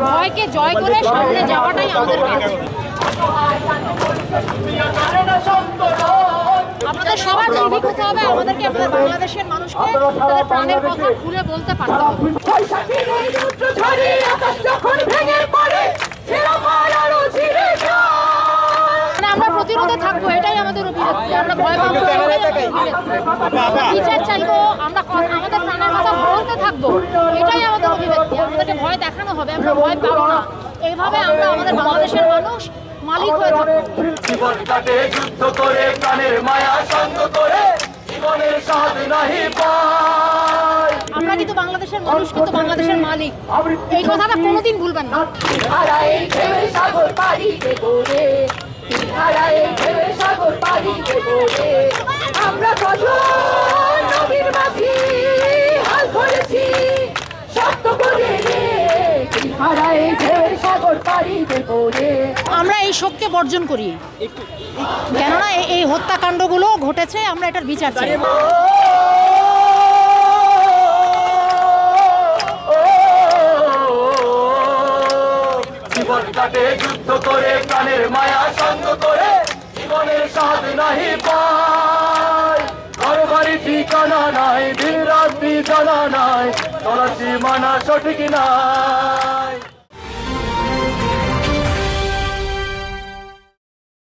ভয়কে জয় করে সামনে যাওয়াটাই আমাদের কাজ। আপনাদের সবার নির্ভীক হতে হবে, আমাদেরকে আমাদের বাংলাদেশের মানুষকে তাদের প্রাণের কথা খুলে বলতে পারতে হবে। আমরা প্রতিরোধে থাকবো, এটাই আমাদের অভিব্যক্তি। আমরা ভয় পাবো, বিচার চাইবো, আমরা আমাদের প্রাণের কথা বলতে থাকবো, এটাই আমাদের অভিব্যক্তি। আমাদেরকে ভয় দেখানো হবে, আমরা ভয় পাবো না। এইভাবে আমরা আমাদের বাংলাদেশের মানুষ মালিক হয়ে থাকবো। জীবন কাটে যুদ্ধ করে, প্রাণের মায়া সঙ্গ করে, জীবনের স্বাদ নাহি পায়। আমরা কিন্তু বাংলাদেশের মানুষ, কিন্তু বাংলাদেশের মালিক, এই কথাটা কোনোদিন ভুলবেন না। সাগর পাড়ি দেবো রে, সাগর পাড়ি দেবো রে, আমরা নদীর মাঝি হাল ধরেছি শক্ত করে রে, সাগর পাড়ি দেবো রে। আমরা এই শোককে বর্জন করি, কেননা এই হত্যাকাণ্ডগুলো ঘটেছে, আমরা এটার বিচার চাই। জীবন কাটে যুদ্ধ করে, প্রাণের মায়া সঙ্গ করে, জীবনের স্বাদ নাহি পায়। ঘর বাড়ি ঠিকানা নাই, দিন রাত্রি জানা নাই, চলার সীমানা সঠিক নাই।